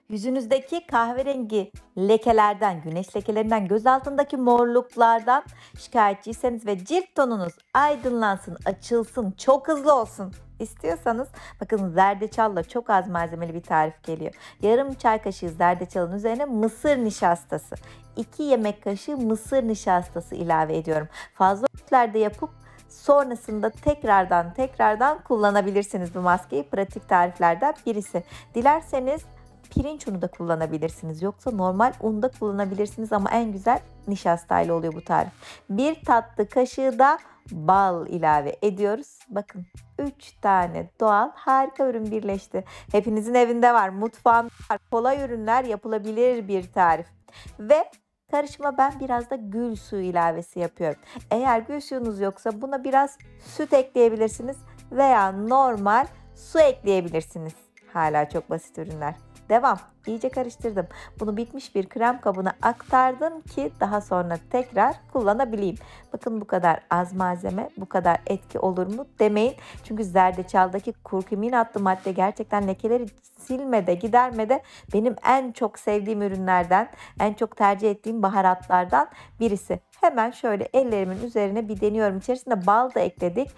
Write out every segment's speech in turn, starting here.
Yüzünüzdeki kahverengi lekelerden, güneş lekelerinden, göz altındaki morluklardan şikayetçiyseniz ve cilt tonunuz aydınlansın, açılsın, çok hızlı olsun istiyorsanız bakın zerdeçalla çok az malzemeli bir tarif geliyor. Yarım çay kaşığı zerdeçalın üzerine mısır nişastası, 2 yemek kaşığı mısır nişastası ilave ediyorum. Fazla ölçülerde yapıp sonrasında tekrardan kullanabilirsiniz bu maskeyi. Pratik tariflerden birisi. Dilerseniz pirinç unu da kullanabilirsiniz. Yoksa normal un da kullanabilirsiniz ama en güzel nişastayla oluyor bu tarif. 1 tatlı kaşığı da bal ilave ediyoruz. Bakın 3 tane doğal harika ürün birleşti. Hepinizin evinde var, mutfağında var. Kolay ürünler yapılabilir bir tarif. Ve karışıma ben biraz da gül suyu ilavesi yapıyorum. Eğer gül suyunuz yoksa buna biraz süt ekleyebilirsiniz veya normal su ekleyebilirsiniz. Hala çok basit ürünler. Devam. İyice karıştırdım. Bunu bitmiş bir krem kabına aktardım ki daha sonra tekrar kullanabileyim. Bakın bu kadar az malzeme, bu kadar etki olur mu demeyin. Çünkü zerdeçaldaki kurkumin adlı madde gerçekten lekeleri silmede, gidermede benim en çok sevdiğim ürünlerden, en çok tercih ettiğim baharatlardan birisi. Hemen şöyle ellerimin üzerine bir deniyorum. İçerisinde bal da ekledik.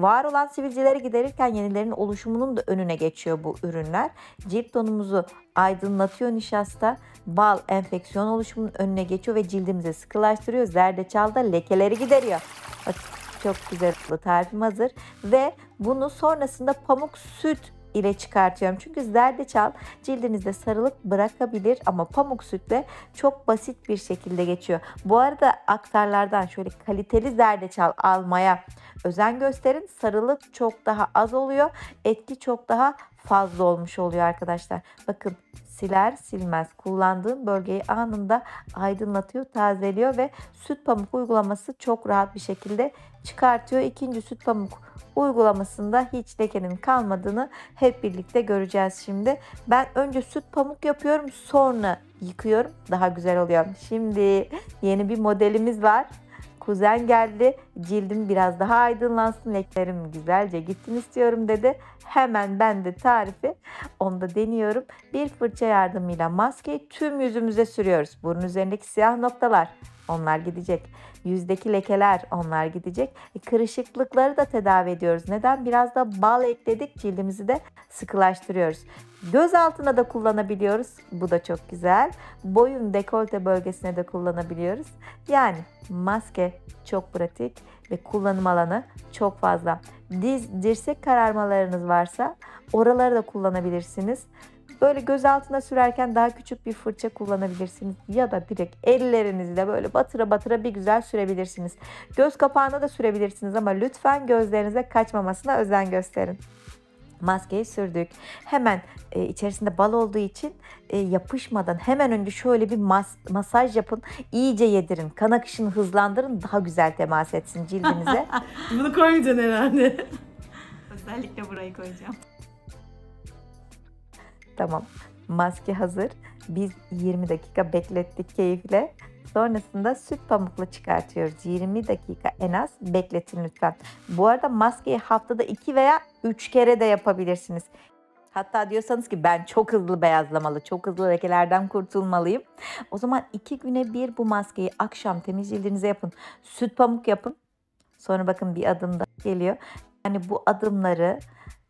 Var olan sivilceleri giderirken yenilerinin oluşumunun da önüne geçiyor bu ürünler. Cilt tonumuzu aydınlatıyor nişasta. Bal enfeksiyon oluşumunun önüne geçiyor ve cildimizi sıkılaştırıyor. Zerdeçal da lekeleri gideriyor. Bak, çok güzel tarifim hazır. Ve bunu sonrasında pamuk süt ile çıkartıyorum. Çünkü zerdeçal cildinizde sarılık bırakabilir ama pamuk sütle çok basit bir şekilde geçiyor. Bu arada aktarlardan şöyle kaliteli zerdeçal almaya özen gösterin. Sarılık çok daha az oluyor. Etki çok daha fazla olmuş oluyor arkadaşlar. Bakın siler silmez kullandığım bölgeyi anında aydınlatıyor, tazeliyor ve süt pamuk uygulaması çok rahat bir şekilde çıkartıyor. İkinci süt pamuk uygulamasında hiç lekenin kalmadığını hep birlikte göreceğiz şimdi. Ben önce süt pamuk yapıyorum, sonra yıkıyorum. Daha güzel oluyor. Şimdi yeni bir modelimiz var. Kuzen geldi, cildim biraz daha aydınlansın, lekelerim güzelce gitsin istiyorum dedi. Hemen ben de tarifi onda deniyorum. Bir fırça yardımıyla maskeyi tüm yüzümüze sürüyoruz. Burun üzerindeki siyah noktalar, onlar gidecek. Yüzdeki lekeler, onlar gidecek. Kırışıklıkları da tedavi ediyoruz. Neden? Biraz da bal ekledik, cildimizi de sıkılaştırıyoruz. Göz altına da kullanabiliyoruz. Bu da çok güzel. Boyun dekolte bölgesine de kullanabiliyoruz. Yani maske çok pratik ve kullanım alanı çok fazla. Dirsek kararmalarınız varsa oraları da kullanabilirsiniz. Böyle göz altına sürerken daha küçük bir fırça kullanabilirsiniz. Ya da direkt ellerinizle böyle batıra bir güzel sürebilirsiniz. Göz kapağına da sürebilirsiniz ama lütfen gözlerinize kaçmamasına özen gösterin. Maskeyi sürdük. Hemen içerisinde bal olduğu için yapışmadan hemen önce şöyle bir masaj yapın. İyice yedirin. Kan akışını hızlandırın. Daha güzel temas etsin cildinize. Bunu koymayacaksın herhalde. Özellikle burayı koyacağım. Tamam. Maske hazır. Biz 20 dakika beklettik keyifle. Sonrasında süt pamukla çıkartıyoruz. 20 dakika en az bekletin lütfen. Bu arada maskeyi haftada 2 veya 3 kere de yapabilirsiniz. Hatta diyorsanız ki ben çok hızlı beyazlamalı, çok hızlı lekelerden kurtulmalıyım. O zaman 2 güne bir bu maskeyi akşam temiz cildinize yapın. Süt pamuk yapın. Sonra bakın bir adım da geliyor. Yani bu adımları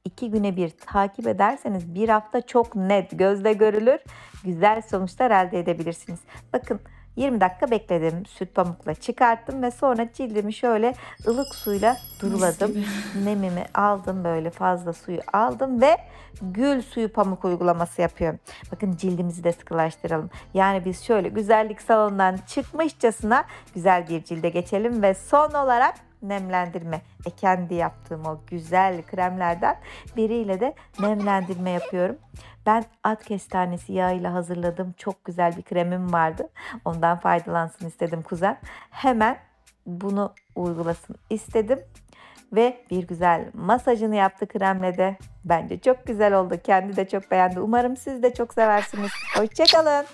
2 güne bir takip ederseniz bir hafta çok net gözle görülür güzel sonuçlar elde edebilirsiniz. Bakın 20 dakika bekledim, süt pamukla çıkarttım ve sonra cildimi şöyle ılık suyla duruladım. Nemimi aldım, böyle fazla suyu aldım ve gül suyu pamuk uygulaması yapıyorum. Bakın cildimizi de sıkılaştıralım. Yani biz şöyle güzellik salonundan çıkmışçasına güzel bir cilde geçelim ve son olarak nemlendirme. Kendi yaptığım o güzel kremlerden biriyle de nemlendirme yapıyorum. Ben at kestanesi yağıyla hazırladığım çok güzel bir kremim vardı. Ondan faydalansın istedim kuzen. Hemen bunu uygulasın istedim. Ve bir güzel masajını yaptı kremle de. Bence çok güzel oldu. Kendi de çok beğendi. Umarım siz de çok seversiniz. Hoşça kalın.